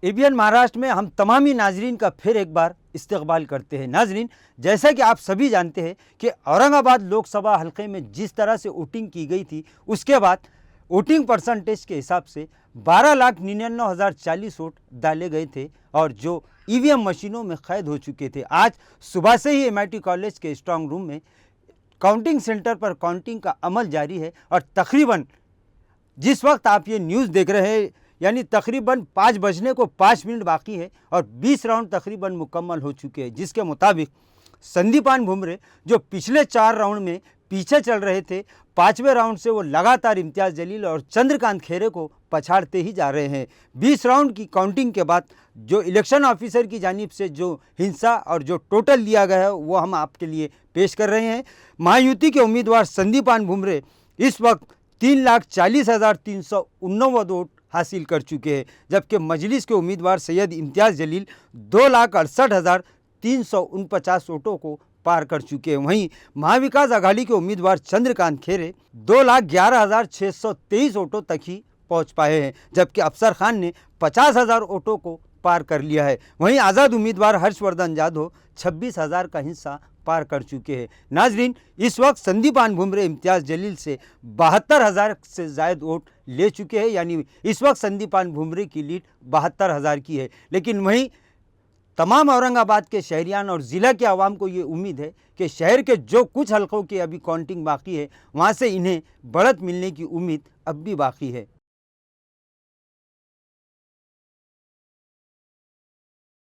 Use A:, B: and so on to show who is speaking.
A: ABN Maharashtra में हम तमामी नाजरीन का फिर एक बार इस्तकबाल करते हैं। नाजरीन, जैसा कि आप सभी जानते हैं कि औरंगाबाद लोकसभा हलके में जिस तरह से वोटिंग की गई थी, उसके बाद वोटिंग परसेंटेज के हिसाब से 12,99,040 वोट डाले गए थे और जो ईवीएम मशीनों में कैद हो चुके थे। आज सुबह से ही एमआईटी कॉलेज के स्ट्रांग रूम में काउंटिंग सेंटर पर काउंटिंग का अमल जारी है और तकरीबन जिस वक्त आप ये न्यूज़ देख रहे हैं यानी तकरीबन 5 बजने को 5 मिनट बाकी है और 20 राउंड तकरीबन मुकम्मल हो चुके हैं, जिसके मुताबिक संदीपान भुमरे जो पिछले 4 राउंड में पीछे चल रहे थे, 5वें राउंड से वो लगातार इम्तियाज़ जलील और चंद्रकांत खैरे को पछाड़ते ही जा रहे हैं। 20 राउंड की काउंटिंग के बाद जो इलेक्शन ऑफिसर की जानिब से जो हिंसा और जो टोटल लिया गया है वो हम आपके लिए पेश कर रहे हैं। महायुति के उम्मीदवार संदीपान भुमरे इस वक्त 3,40,389 वोट हासिल कर चुके हैं, जबकि मजलिस के उम्मीदवार सैयद इम्तियाज़ जलील 2,68,349 वोटों को पार कर चुके हैं। वहीं महाविकास आघाड़ी के उम्मीदवार चंद्रकांत खैरे 2,11,623 वोटों तक ही पहुंच पाए हैं, जबकि अफसर खान ने 50,000 वोटों को पार कर लिया है। वहीं आज़ाद उम्मीदवार हर्षवर्धन जाधव 26,000 का हिस्सा पार कर चुके हैं। नाजरीन, इस वक्त संदीपान भुमरे इम्तियाज़ जलील से 72,000 से ज़ायद वोट ले चुके हैं, यानी इस वक्त संदीपान भुमरे की लीड 72,000 की है। लेकिन वहीं तमाम औरंगाबाद के शहरियान और ज़िला के आवाम को ये उम्मीद है कि शहर के जो कुछ हलकों की अभी काउंटिंग बाकी है वहाँ से इन्हें बढ़त मिलने की उम्मीद अब भी बाकी है।